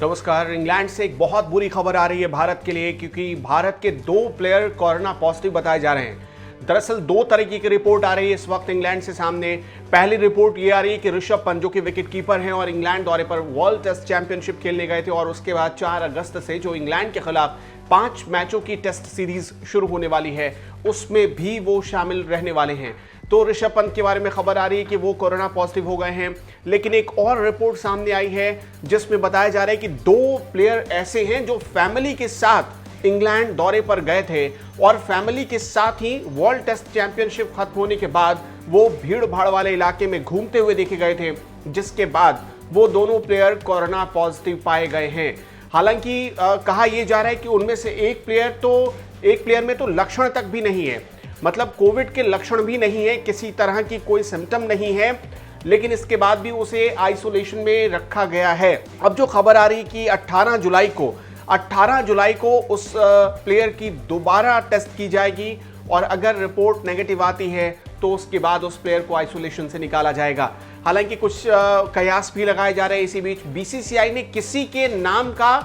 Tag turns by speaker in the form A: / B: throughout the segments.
A: नमस्कार। इंग्लैंड से एक बहुत बुरी खबर आ रही है भारत के लिए, क्योंकि भारत के 2 प्लेयर कोरोना पॉजिटिव बताए जा रहे हैं। दरअसल 2 तरीके की रिपोर्ट आ रही है इस वक्त इंग्लैंड से सामने। पहली रिपोर्ट ये आ रही है कि ऋषभ पंत, जो कि विकेट कीपर हैं और इंग्लैंड दौरे पर वर्ल्ड टेस्ट चैंपियनशिप खेलने गए थे, और उसके बाद 4 अगस्त से जो इंग्लैंड के खिलाफ 5 मैचों की टेस्ट सीरीज शुरू होने वाली है, उसमें भी वो शामिल रहने वाले हैं। तो ऋषभ पंत के बारे में खबर आ रही है कि वो कोरोना पॉजिटिव हो गए हैं। लेकिन एक और रिपोर्ट सामने आई है जिसमें बताया जा रहा है कि 2 प्लेयर ऐसे हैं जो फैमिली के साथ इंग्लैंड दौरे पर गए थे, और फैमिली के साथ ही वर्ल्ड टेस्ट चैंपियनशिप खत्म होने के बाद वो भीड़ भाड़ वाले इलाके में घूमते हुए देखे गए थे, जिसके बाद वो दोनों प्लेयर कोरोना पॉजिटिव पाए गए हैं। हालांकि कहा यह जा रहा है कि उनमें से एक प्लेयर में तो लक्षण तक भी नहीं है, मतलब कोविड के लक्षण भी नहीं है, किसी तरह की कोई सिम्टम नहीं है, लेकिन इसके बाद भी उसे आइसोलेशन में रखा गया है। अब जो खबर आ रही कि 18 जुलाई को उस प्लेयर की दोबारा टेस्ट की जाएगी, और अगर रिपोर्ट नेगेटिव आती है तो उसके बाद उस प्लेयर को आइसोलेशन से निकाला जाएगा। हालांकि कुछ कयास भी लगाए जा रहे हैं। इसी बीच बीसीसीआई ने किसी के नाम का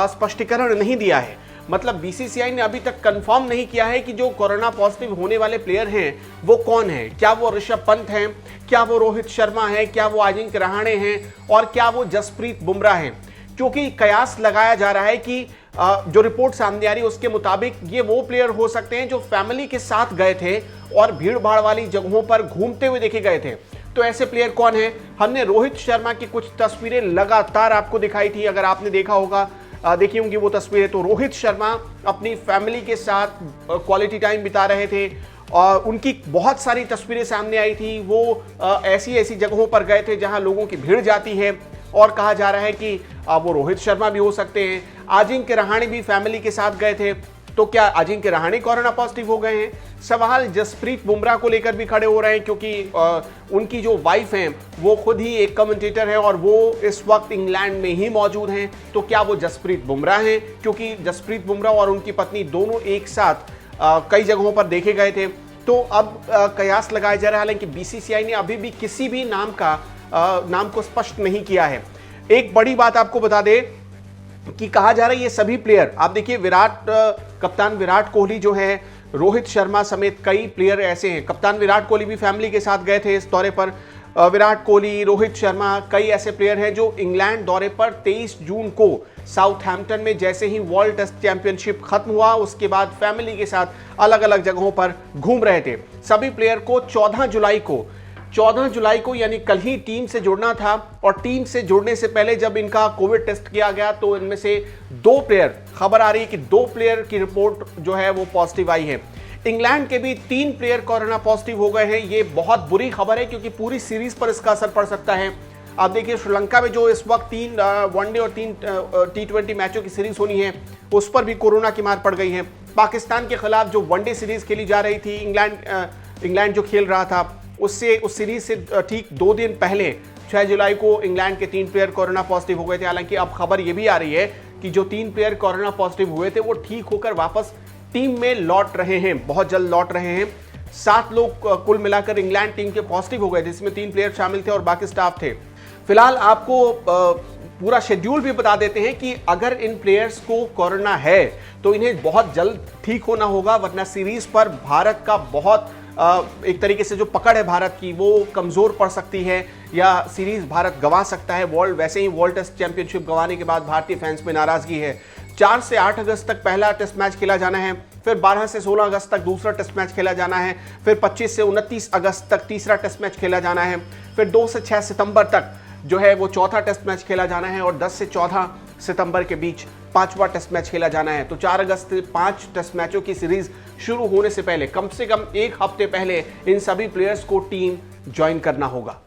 A: स्पष्टीकरण नहीं दिया है, मतलब बीसीसीआई ने अभी तक कंफर्म नहीं किया है कि जो कोरोना पॉजिटिव होने वाले प्लेयर हैं वो कौन है। क्या वो ऋषभ पंत हैं, क्या वो रोहित शर्मा है, क्या वो अजिंक्य रहाणे हैं, और क्या वो जसप्रीत बुमराह हैं। क्योंकि कयास लगाया जा रहा है कि जो रिपोर्ट सामने आ रही है उसके मुताबिक ये वो प्लेयर हो सकते हैं जो फैमिली के साथ गए थे और भीड़ भाड़ वाली जगहों पर घूमते हुए देखे गए थे। तो ऐसे प्लेयर कौन है? हमने रोहित शर्मा की कुछ तस्वीरें लगातार आपको दिखाई थी, अगर आपने देखा होगा, देखी होंगी वो तस्वीरें। तो रोहित शर्मा अपनी फैमिली के साथ क्वालिटी टाइम बिता रहे थे, और उनकी बहुत सारी तस्वीरें सामने आई थी। वो ऐसी जगहों पर गए थे जहां लोगों की भीड़ जाती है, और कहा जा रहा है कि वो रोहित शर्मा भी हो सकते हैं। अजिंक्य रहाणे भी फैमिली के साथ गए थे, तो क्या अजिंक्य रहाणे कोरोना पॉजिटिव हो गए हैं? सवाल जसप्रीत बुमराह को लेकर भी खड़े हो रहे हैं, क्योंकि उनकी जो वाइफ हैं वो खुद ही एक कमेंटेटर है और वो इस वक्त इंग्लैंड में ही मौजूद हैं। तो क्या वो जसप्रीत बुमराह हैं? क्योंकि जसप्रीत बुमराह और उनकी पत्नी दोनों एक साथ कई जगहों पर देखे गए थे। तो अब कयास लगाया जा रहा है। हालांकि बीसीसीआई ने अभी भी किसी भी नाम को स्पष्ट नहीं किया है। एक बड़ी बात आपको बता दे कि कहा जा रहा है ये सभी प्लेयर, आप देखिए, कप्तान विराट कोहली जो है, रोहित शर्मा समेत कई प्लेयर ऐसे हैं। कप्तान विराट कोहली भी फैमिली के साथ गए थे इस दौरे पर। विराट कोहली, रोहित शर्मा, कई ऐसे प्लेयर हैं जो इंग्लैंड दौरे पर 23 जून को साउथहैम्पटन में जैसे ही वर्ल्ड टेस्ट चैंपियनशिप खत्म हुआ उसके बाद फैमिली के साथ अलग अलग जगहों पर घूम रहे थे। सभी प्लेयर को 14 जुलाई को यानी कल ही टीम से जुड़ना था, और टीम से जुड़ने से पहले जब इनका कोविड टेस्ट किया गया तो इनमें से 2 प्लेयर, खबर आ रही है कि 2 प्लेयर की रिपोर्ट जो है वो पॉजिटिव आई है। इंग्लैंड के भी 3 प्लेयर कोरोना पॉजिटिव हो गए हैं। ये बहुत बुरी खबर है, क्योंकि पूरी सीरीज पर इसका असर पड़ सकता है। आप देखिए, श्रीलंका में जो इस वक्त 3 वनडे और 3 T20 मैचों की सीरीज होनी है, उस पर भी कोरोना की मार पड़ गई है। पाकिस्तान के खिलाफ जो वनडे सीरीज खेली जा रही थी, इंग्लैंड जो खेल रहा था, उस सीरीज से ठीक 2 दिन पहले 6 जुलाई को इंग्लैंड के 3 प्लेयर कोरोना पॉजिटिव हो गए थे। हालांकि अब खबर यह भी आ रही है कि जो 3 प्लेयर कोरोना पॉजिटिव हुए थे वो ठीक होकर वापस टीम में लौट रहे हैं, बहुत जल्द लौट रहे हैं। 7 लोग कुल मिलाकर इंग्लैंड टीम के पॉजिटिव हो गए, जिसमें 3 प्लेयर शामिल थे और बाकी स्टाफ थे। फिलहाल आपको पूरा शेड्यूल भी बता देते हैं कि अगर इन प्लेयर्स को कोरोना है तो इन्हें बहुत जल्द ठीक होना होगा, वरना सीरीज पर भारत का बहुत एक तरीके से जो पकड़ है भारत की वो कमजोर पड़ सकती है, या सीरीज भारत गंवा सकता है। वैसे ही वर्ल्ड टेस्ट चैंपियनशिप गंवाने के बाद भारतीय फैंस में नाराजगी है। 4 से 8 अगस्त तक पहला टेस्ट मैच खेला जाना है, फिर 12 से 16 अगस्त तक दूसरा टेस्ट मैच खेला जाना है, फिर 25 से 29 अगस्त तक तीसरा टेस्ट मैच खेला जाना है, फिर 2 से 6 सितंबर तक जो है वो चौथा टेस्ट मैच खेला जाना है, और 10 से 14 सितंबर के बीच 5वां टेस्ट मैच खेला जाना है। तो 4 अगस्त से 5 टेस्ट मैचों की सीरीज शुरू होने से पहले, कम से कम 1 हफ्ते पहले इन सभी प्लेयर्स को टीम ज्वाइन करना होगा।